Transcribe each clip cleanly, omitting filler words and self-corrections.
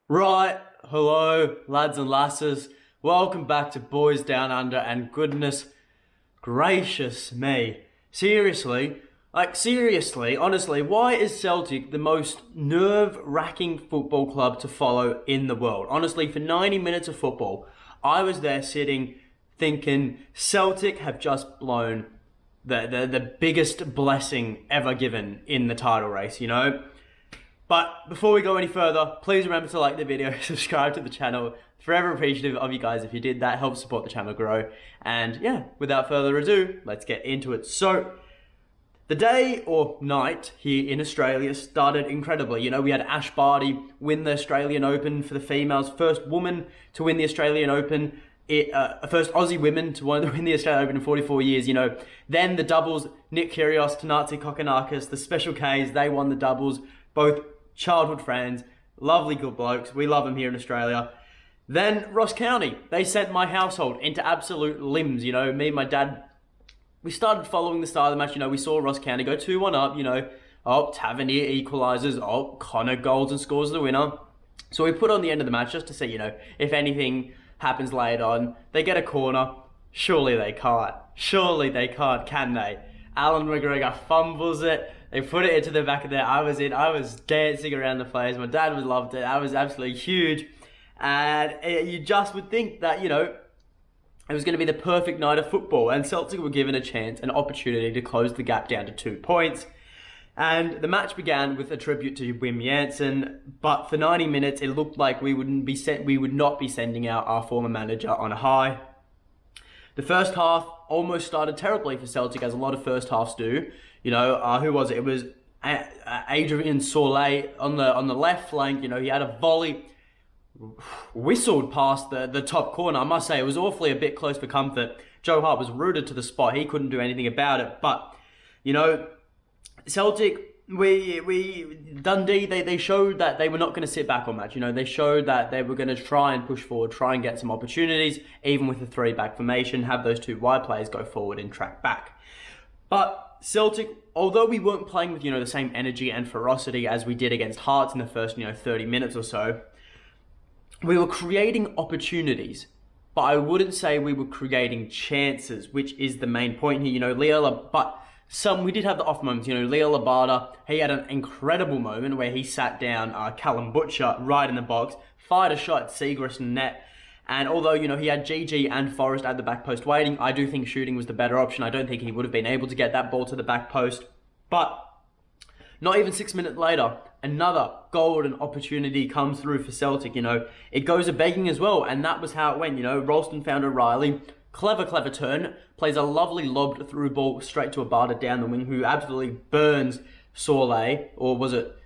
Right, hello, lads and lasses. Welcome back to Boys Down Under, and goodness gracious me. Seriously, honestly, why is Celtic the most nerve-wracking football club to follow in the world? Honestly, for 90 minutes of football, I was there sitting thinking Celtic have just blown the biggest blessing ever given in the title race, you know? But before we go any further, please remember to like the video, subscribe to the channel. Forever appreciative of you guys if you did. That helps support the channel grow. And yeah, without further ado, let's get into it. So, the day or night here in Australia started incredibly. You know, we had Ash Barty win the Australian Open for the females, first woman to win the Australian Open, first Aussie women to win the Australian Open in 44 years, you know. Then the doubles, Nick Kyrgios, Thanasi Kokkinakis, the Special Ks, they won the doubles, both childhood friends, lovely good blokes. We love them here in Australia. Then Ross County, they sent my household into absolute limbs. You know, me and my dad, we started following the start of the match. You know, we saw Ross County go 2-1 up. You know, Tavernier equalises. Connor goals and scores the winner. So we put on the end of the match just to see, you know, if anything happens later on. They get a corner. Surely they can't. Surely they can't, can they? Alan McGregor fumbles it. They put it into the back of there. I was dancing around the place. My dad loved it. That was absolutely huge. And you just would think that, you know, it was going to be the perfect night of football. And Celtic were given a chance, an opportunity to close the gap down to 2 points. And the match began with a tribute to Wim Jansen. But for 90 minutes, it looked like we would not be sending out our former manager on a high. The first half almost started terribly for Celtic, as a lot of first halves do. You know, who was it? It was Adrien Soulé on the left flank. You know, he had a volley whistled past the top corner. I must say, it was awfully a bit close for comfort. Joe Hart was rooted to the spot. He couldn't do anything about it. But, you know, Celtic, Dundee, they showed that they were not going to sit back on match. You know, they showed that they were going to try and push forward, try and get some opportunities, even with a 3-back formation, have those 2 wide players go forward and track back. But Celtic, although we weren't playing with, you know, the same energy and ferocity as we did against Hearts in the first, 30 minutes or so, we were creating opportunities. But I wouldn't say we were creating chances, which is the main point here. You know, we did have the off moments. You know, Leo Labada, he had an incredible moment where he sat down Callum Butcher right in the box, fired a shot at Siegrist in net. And although, you know, he had GG and Forrest at the back post waiting, I do think shooting was the better option. I don't think he would have been able to get that ball to the back post. But not even 6 minutes later, another golden opportunity comes through for Celtic. You know, it goes a begging as well, and that was how it went. You know, Ralston found O'Reilly. Clever turn. Plays a lovely lobbed through ball straight to Abada down the wing, who absolutely burns Soulé. Or was it?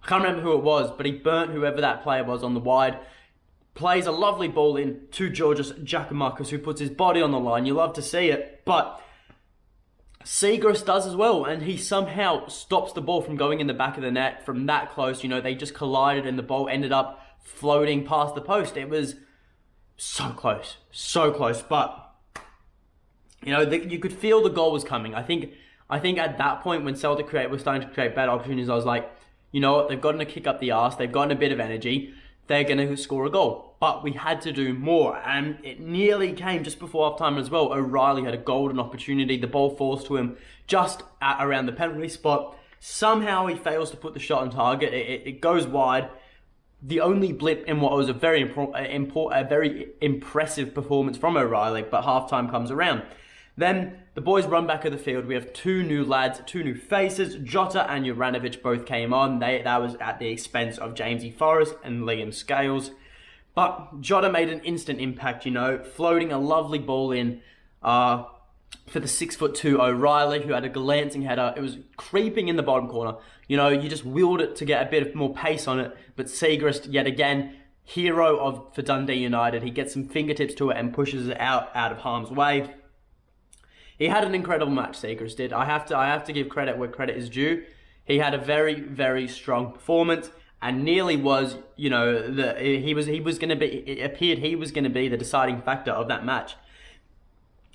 I can't remember who it was, but he burnt whoever that player was on the wide. Plays a lovely ball in to Georgios Giakoumakis, who puts his body on the line. You love to see it, but Siegrist does as well, and he somehow stops the ball from going in the back of the net from that close. You know, they just collided and the ball ended up floating past the post. It was so close, but, you know, you could feel the goal was coming. I think at that point when Celtic were starting to create bad opportunities, I was like, you know what, they've gotten to kick up the arse, they've gotten a bit of energy, they're going to score a goal. But we had to do more, and it nearly came just before half-time as well. O'Reilly had a golden opportunity. The ball falls to him just around the penalty spot. Somehow he fails to put the shot on target. It goes wide. The only blip in what was a very impressive performance from O'Reilly, but half-time comes around. Then the boys run back of the field. We have 2 new lads, 2 new faces. Jota and Juranovic both came on. That was at the expense of Jamesy Forrest and Liam Scales. But Jota made an instant impact, you know, floating a lovely ball in for the 6'2" O'Reilly, who had a glancing header. It was creeping in the bottom corner. You know, you just willed it to get a bit of more pace on it. But Siegrist, yet again, hero for Dundee United. He gets some fingertips to it and pushes it out of harm's way. He had an incredible match, Siegrist did. I have to give credit where credit is due. He had a very, very strong performance, and nearly was, you know, it appeared he was going to be the deciding factor of that match.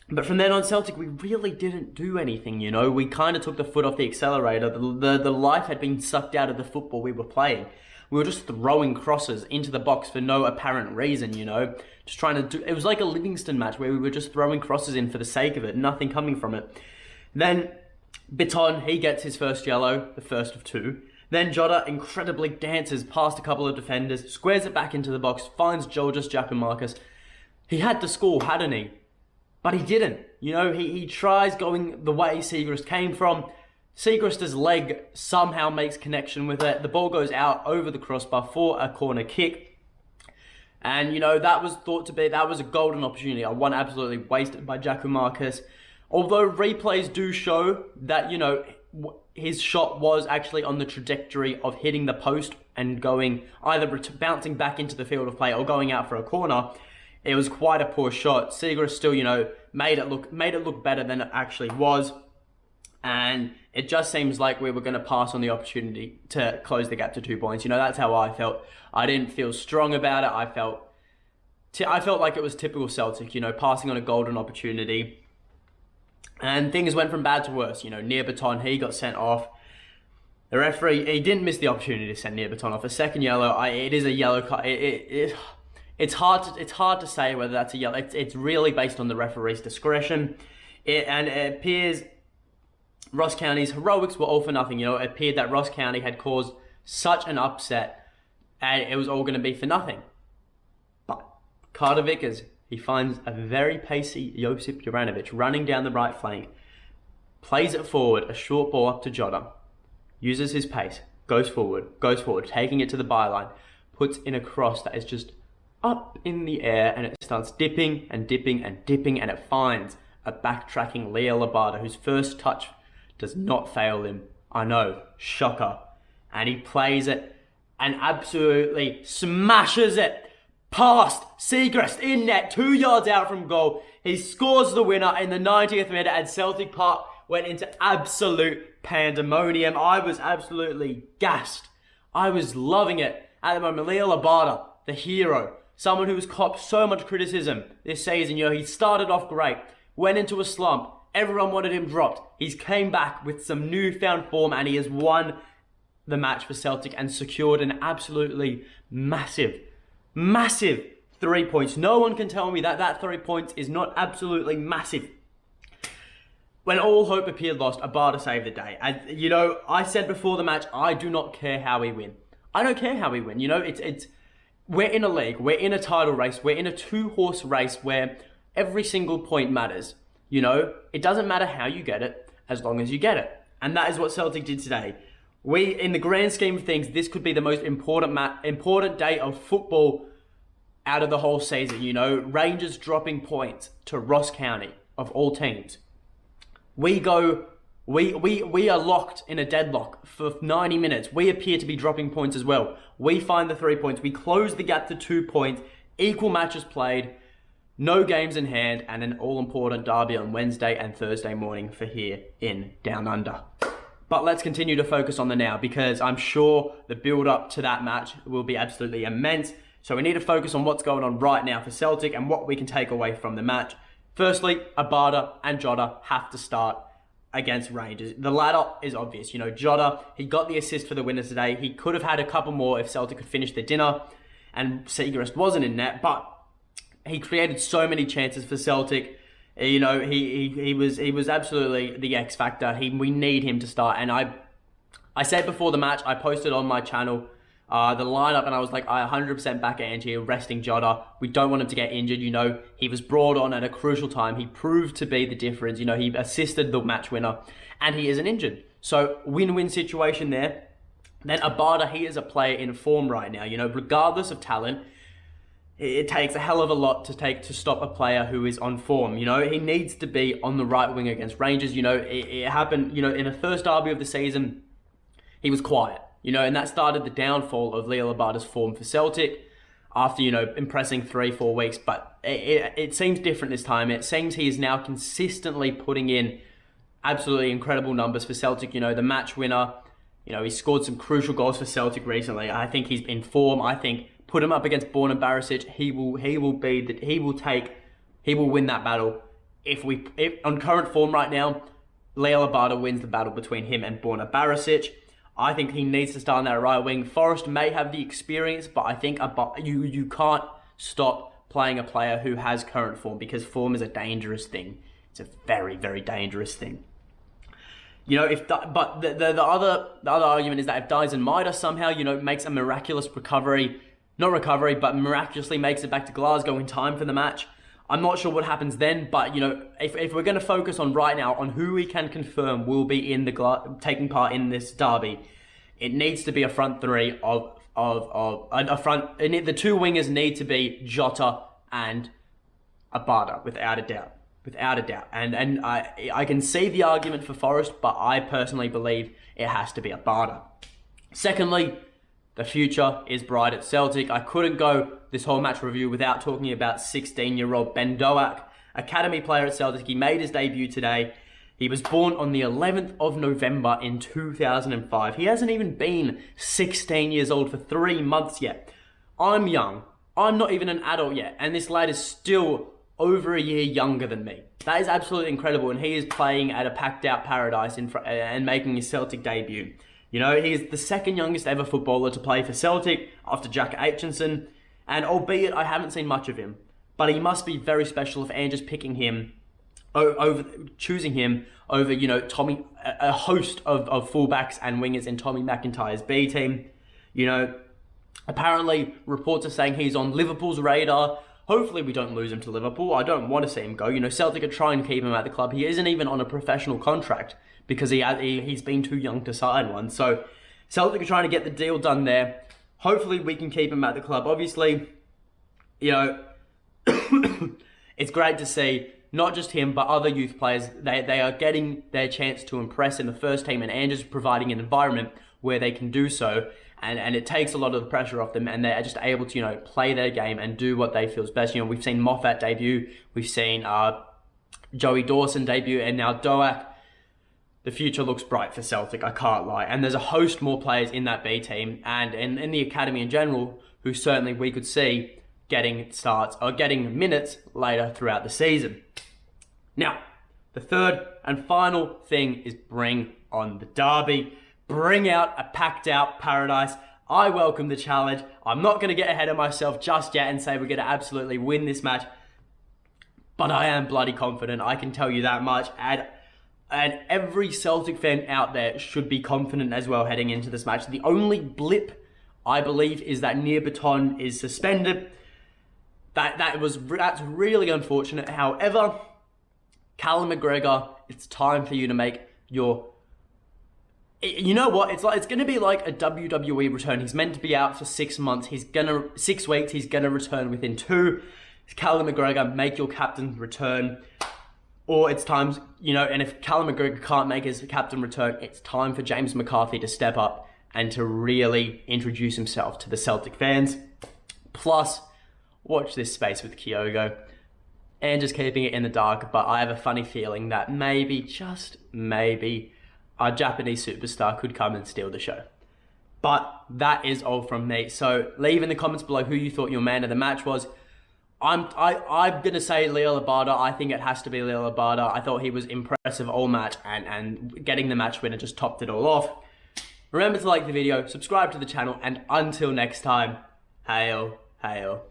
But from then on, Celtic, we really didn't do anything, you know. We kind of took the foot off the accelerator. The life had been sucked out of the football we were playing. we were just throwing crosses into the box for no apparent reason, you know. Just trying to do, it was like a Livingston match where we were just throwing crosses in for the sake of it, nothing coming from it. Then Bitton, he gets his first yellow, the first of two. Then Jota incredibly dances past a couple of defenders, squares it back into the box, finds Georgios Giakoumakis. He had to score, hadn't he? But he didn't. You know, he tries going the way Siegrist came from. Siegrist's leg somehow makes connection with it. The ball goes out over the crossbar for a corner kick. And, you know, that was a golden opportunity. One absolutely wasted by Giakoumakis. Although replays do show that, you know, his shot was actually on the trajectory of hitting the post and going either bouncing back into the field of play or going out for a corner. It was quite a poor shot. Siegrist still, you know, made it look better than it actually was. And it just seems like we were going to pass on the opportunity to close the gap to 2 points. You know, that's how I felt. I didn't feel strong about it. I felt like it was typical Celtic, you know, passing on a golden opportunity. And things went from bad to worse. You know, Nir Bitton, he got sent off. The referee, he didn't miss the opportunity to send Nir Bitton off. A second yellow, it is a yellow card. It's hard to say whether that's a yellow. It's really based on the referee's discretion. And it appears Ross County's heroics were all for nothing. You know, it appeared that Ross County had caused such an upset and it was all going to be for nothing. But Carter Vickers, he finds a very pacey Josip Juranovic running down the right flank, plays it forward, a short ball up to Jota, uses his pace, goes forward, taking it to the byline, puts in a cross that is just up in the air, and it starts dipping and dipping and dipping, and it finds a backtracking Liel Abada, whose first touch does not fail him. I know, shocker. And he plays it and absolutely smashes it past Siegrist in net, 2 yards out from goal. He scores the winner in the 90th minute, and Celtic Park went into absolute pandemonium. I was absolutely gassed. I was loving it at the moment. Liel Abada, the hero, someone who has copped so much criticism this season. You know, he started off great, went into a slump. Everyone wanted him dropped. He's came back with some newfound form, and he has won the match for Celtic and secured an absolutely massive 3 points. No one can tell me that 3 points is not absolutely massive. When all hope appeared lost, Abada saved the day. And, you know, I said before the match, I do not care how we win. I don't care how we win. You know, we're in a league, we're in a title race, we're in a 2-horse race where every single point matters. You know, it doesn't matter how you get it, as long as you get it. And that is what Celtic did today. In the grand scheme of things, this could be the most important day of football out of the whole season. You know, Rangers dropping points to Ross County, of all teams. We are locked in a deadlock for 90 minutes. We appear to be dropping points as well. We find the 3 points. We close the gap to 2 points. Equal matches played. No games in hand, and an all-important derby on Wednesday and Thursday morning for here in Down Under. But let's continue to focus on the now, because I'm sure the build-up to that match will be absolutely immense. So we need to focus on what's going on right now for Celtic and what we can take away from the match. Firstly, Abada and Jota have to start against Rangers. The latter is obvious. You know, Jota, he got the assist for the winner today. He could have had a couple more if Celtic could finish their dinner and Siegrist wasn't in net, but he created so many chances for Celtic. You know, he was absolutely the X factor. We need him to start. And I said before the match, I posted on my channel the lineup, and I was like, I 100% back at Angie resting Jota. We don't want him to get injured. You know, he was brought on at a crucial time. He proved to be the difference. You know, he assisted the match winner, and he isn't injured. So win-win situation there. Then Abada, he is a player in form right now. You know, regardless of talent, it takes a hell of a lot to stop a player who is on form. You know, he needs to be on the right wing against Rangers. You know, it happened, you know, in the first derby of the season, he was quiet. You know, and that started the downfall of Liel Abada's form for Celtic after, you know, impressing 3-4 weeks. But it seems different this time. It seems he is now consistently putting in absolutely incredible numbers for Celtic. You know, the match winner, you know, he scored some crucial goals for Celtic recently. I think he's in form. I think put him up against Borna Barisic, he will win that battle. If on current form right now, Liel Abada wins the battle between him and Borna Barisic. I think he needs to start on that right wing. Forrest may have the experience, but I think you can't stop playing a player who has current form, because form is a dangerous thing. It's a very, very dangerous thing. You know, but the other argument is that if Daizen Maeda somehow, you know, makes a miraculous but miraculously makes it back to Glasgow in time for the match, I'm not sure what happens then. But, you know, if we're going to focus on right now on who we can confirm will be in taking part in this derby, it needs to be a front three of a front. The two wingers need to be Jota and Abada, without a doubt. And I can see the argument for Forrest, but I personally believe it has to be Abada. Secondly, the future is bright at Celtic. I couldn't go this whole match review without talking about 16-year-old Ben Doak, academy player at Celtic. He made his debut today. He was born on the 11th of November in 2005. He hasn't even been 16 years old for 3 months yet. I'm young. I'm not even an adult yet. And this lad is still over a year younger than me. That is absolutely incredible. And he is playing at a packed-out Paradise and making his Celtic debut. You know, he is the second youngest ever footballer to play for Celtic after Jack Aitchison. And albeit I haven't seen much of him, but he must be very special if Andrew's choosing him over, you know, a host of fullbacks and wingers in Tommy McIntyre's B team. You know, apparently reports are saying he's on Liverpool's radar. Hopefully we don't lose him to Liverpool. I don't want to see him go. You know, Celtic are trying to keep him at the club. He isn't even on a professional contract because he's been too young to sign one. So Celtic are trying to get the deal done there. Hopefully we can keep him at the club. Obviously, you know, it's great to see not just him, but other youth players. They are getting their chance to impress in the first team, and Andrew's providing an environment where they can do so. And it takes a lot of the pressure off them, and they're just able to, you know, play their game and do what they feel is best. You know, we've seen Moffat debut, we've seen Joey Dawson debut, and now Doak. The future looks bright for Celtic, I can't lie. And there's a host more players in that B team and in the academy in general who certainly we could see getting starts or getting minutes later throughout the season. Now, the third and final thing is bring on the derby. Bring out a packed-out Paradise. I welcome the challenge. I'm not going to get ahead of myself just yet and say we're going to absolutely win this match, but I am bloody confident. I can tell you that much. And every Celtic fan out there should be confident as well heading into this match. The only blip, I believe, is that Nir Baton is suspended. That's really unfortunate. However, Callum McGregor, it's time for you to make your... You know what? It's going to be like a WWE return. He's meant to be out for 6 months. 6 weeks. He's gonna return within 2. Callum McGregor, make your captain return. Or it's time, you know, and if Callum McGregor can't make his captain return, it's time for James McCarthy to step up and to really introduce himself to the Celtic fans. Plus, watch this space with Kyogo. And just keeping it in the dark, but I have a funny feeling that maybe, just maybe, our Japanese superstar could come and steal the show. But that is all from me. So leave in the comments below who you thought your man of the match was. I'm going to say Liel Abada. I think it has to be Liel Abada. I thought he was impressive all match, and getting the match winner just topped it all off. Remember to like the video, subscribe to the channel, and until next time, hail, hail.